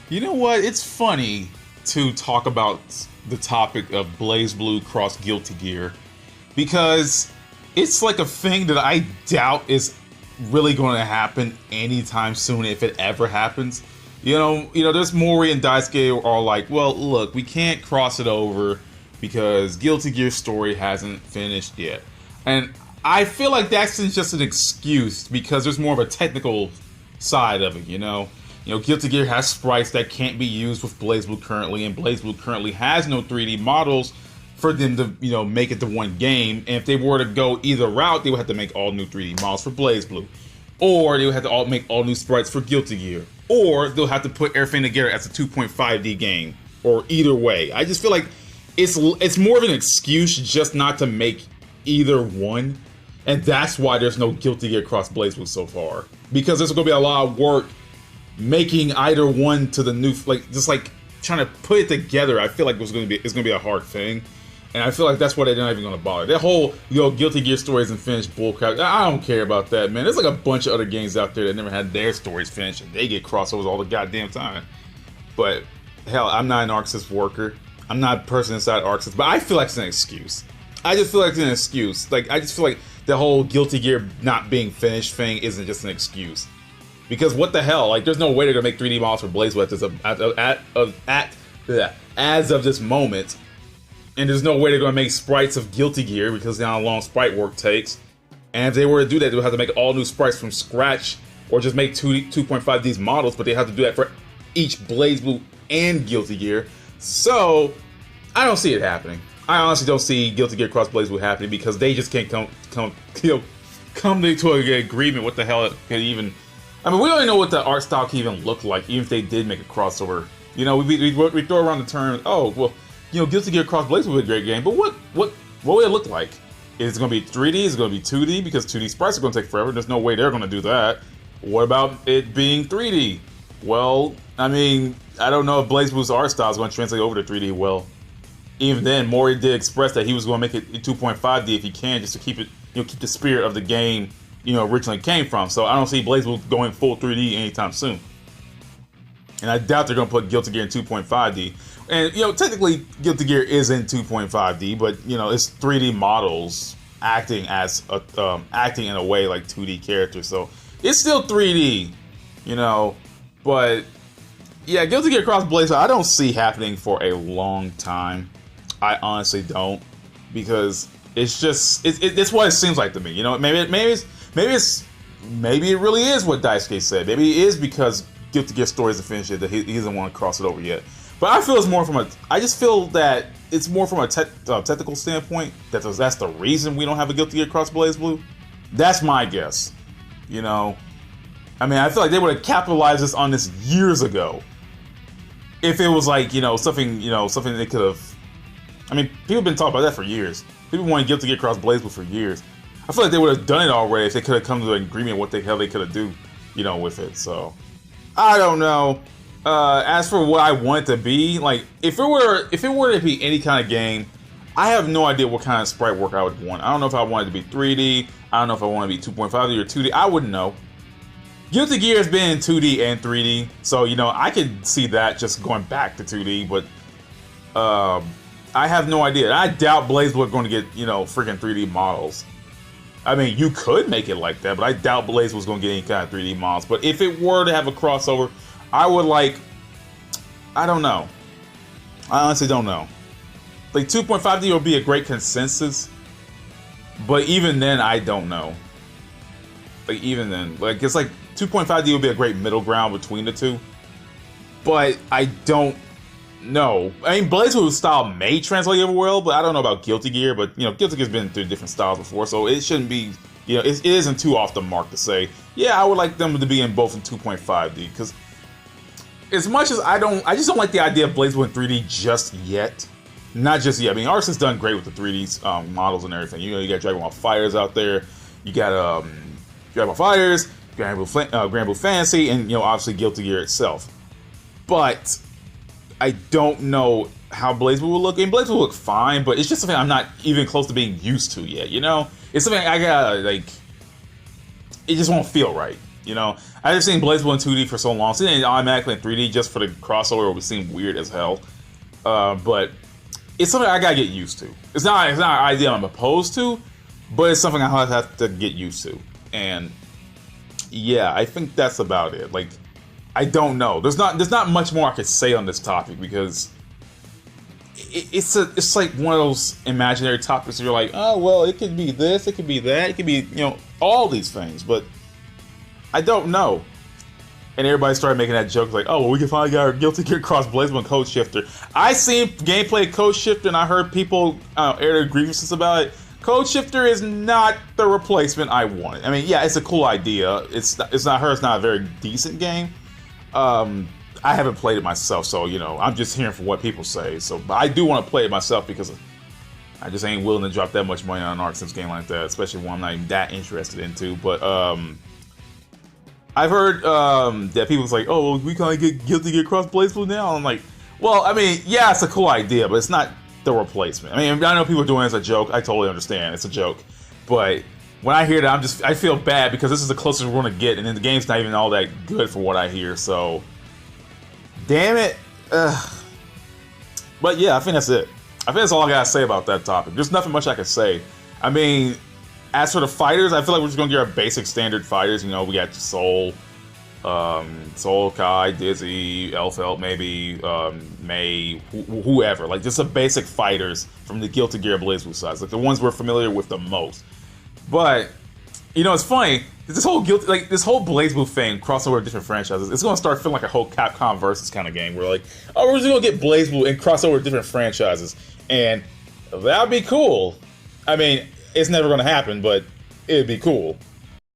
You know what? It's funny to talk about the topic of BlazBlue cross Guilty Gear because it's like a thing that I doubt is really going to happen anytime soon, if it ever happens. There's Mori and Daisuke are like, well, look, we can't cross it over because Guilty Gear Story hasn't finished yet. And I feel like that's just an excuse because there's more of a technical side of it, Guilty Gear has sprites that can't be used with BlazBlue currently, and BlazBlue currently has no 3D models for them to, make it to one game. And if they were to go either route, they would have to make all new 3D models for BlazBlue. Or they would have to make all new sprites for Guilty Gear. Or they'll have to put everything together as a 2.5D game. Or either way. I just feel like it's more of an excuse just not to make either one. And that's why there's no Guilty Gear cross BlazBlue so far. Because there's going to be a lot of work making either one to the new, just trying to put it together. I feel like it's going to be a hard thing. And I feel like that's why they're not even going to bother. That whole, Guilty Gear Story isn't finished bullcrap. I don't care about that, man. There's like a bunch of other games out there that never had their stories finished, and they get crossovers all the goddamn time. But, hell, I'm not an Arc Sys worker. I'm not a person inside Arc Sys, but I feel like it's an excuse. I just feel like it's an excuse. I just feel like the whole Guilty Gear not being finished thing isn't just an excuse. Because what the hell? There's no way they're going to make 3D models for BlazBlue as of this moment. And there's no way they're going to make sprites of Guilty Gear because of how long sprite work takes. And if they were to do that, they would have to make all new sprites from scratch or just make 2.5D models, but they have to do that for each BlazBlue and Guilty Gear. So, I don't see it happening. I honestly don't see Guilty Gear cross BlazBlue happening because they just can't come to an agreement what the hell it can even... I mean, we don't even know what the art style can even look like, even if they did make a crossover. We throw around the term, Guilty Gear cross BlazBlue would be a great game, but what would it look like? Is it going to be 3D? Is it going to be 2D? Because 2D sprites are going to take forever. There's no way they're going to do that. What about it being 3D? Well, I mean, I don't know if BlazBlue's art style is going to translate over to 3D well. Even then, Mori did express that he was going to make it 2.5D if he can, just to keep it, keep the spirit of the game, originally came from. So I don't see BlazBlue going full 3D anytime soon. And I doubt they're going to put Guilty Gear in 2.5D. And, technically, Guilty Gear is in 2.5D, but, it's 3D models acting in a way like 2D characters. So, it's still 3D, But, yeah, Guilty Gear cross BlazBlue, I don't see happening for a long time. I honestly don't. Because it's just, it's what it seems like to me. Maybe it really is what Daisuke said. Maybe it is because Guilty Gear Story isn't finished yet that he doesn't want to cross it over yet. But I feel I just feel that it's more from a technical standpoint that's the reason we don't have a Guilty Gear cross BlazBlue. That's my guess. I mean, I feel like they would have capitalized on this years ago. If it was something they could have. I mean, people have been talking about that for years. People wanted Guilty Gear cross BlazBlue for years. I feel like they would have done it already if they could have come to an agreement what the hell they could have do, with it. So, I don't know. As for what I want it to be, if it were to be any kind of game, I have no idea what kind of sprite work I would want. I don't know if I want it to be 3D. I don't know if I want it to be 2.5D or 2D. I wouldn't know. Guilty Gear has been in 2D and 3D, so I could see that just going back to 2D. But I have no idea. I doubt BlazBlue are going to get freaking 3D models. I mean, you could make it like that, but I doubt BlazBlue was going to get any kind of 3D models. But if it were to have a crossover, I would I don't know. I honestly don't know. 2.5D would be a great consensus, but even then, I don't know. Even then, it's 2.5D would be a great middle ground between the two, but I don't know. I mean, BlazBlue style may translate over well, but I don't know about Guilty Gear. But Guilty Gear's been through different styles before, so it shouldn't be. It isn't too off the mark to say, yeah, I would like them to be in both in 2.5D because. As much as I just don't like the idea of BlazBlue in 3D just yet. Not just yet. I mean, Arc Sys done great with the 3D models and everything. You got Dragon Ball Fighters out there. You got Dragon Ball Fighters, Grand Blue Fantasy, and obviously Guilty Gear itself. But I don't know how BlazBlue will look. And BlazBlue will look fine, but it's just something I'm not even close to being used to yet. It's something I gotta it just won't feel right. You know, I just seen BlazBlue in 2D for so long, seeing it automatically in 3D just for the crossover would seem weird as hell. But it's something I gotta get used to. It's not an idea I'm opposed to, but it's something I have to get used to. And yeah, I think that's about it. Like, I don't know. There's not much more I could say on this topic because it's like one of those imaginary topics where you're like, oh well, it could be this, it could be that, it could be, you know, all these things, but I don't know. And everybody started making that joke like, oh well, we can finally get our Guilty Gear Cross BlazBlue and Code Shifter. I seen gameplay of Code Shifter and I heard people air their grievances about it. Code Shifter is not the replacement I wanted. I mean, yeah, it's a cool idea. It's not a very decent game. I haven't played it myself, so, you know, I'm just hearing from what people say. So, but I do want to play it myself because I just ain't willing to drop that much money on an Arc Sims game like that, especially one I'm not even that interested into. But I've heard that people's like, oh, well, we can't get Guilty Gear Cross BlazBlue now. And I'm like, well, I mean, yeah, it's a cool idea, but it's not the replacement. I mean, I know people are doing it as a joke. I totally understand. It's a joke. But when I hear that, I feel bad because this is the closest we're going to get, and then the game's not even all that good for what I hear, so damn it. But yeah, I think that's it. I think that's all I gotta say about that topic. There's nothing much I can say. I mean, as for the fighters, I feel like we're just gonna get our basic standard fighters. You know, we got Soul, Kai, Dizzy, Elfelt, maybe, May, whoever. Like, just the basic fighters from the Guilty Gear BlazBlue sides, like the ones we're familiar with the most. But you know, it's funny. This whole BlazBlue thing, crossover different franchises, it's gonna start feeling like a whole Capcom versus kind of game. We're like, oh, we're just gonna get BlazBlue and crossover different franchises, and that'd be cool. I mean, it's never gonna happen, but it'd be cool.